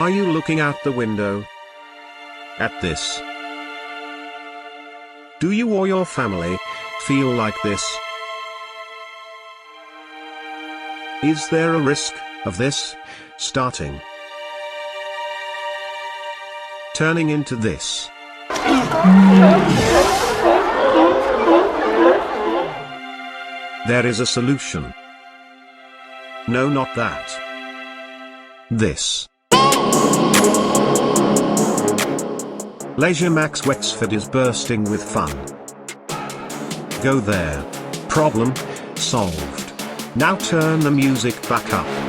Are you looking out the window at this? Do you or your family feel like this? Is there a risk of this starting turning into this? There is a solution. No, not that. This. Leisure Max Wexford is bursting with fun. Go there. Problem solved. Now turn the music back up.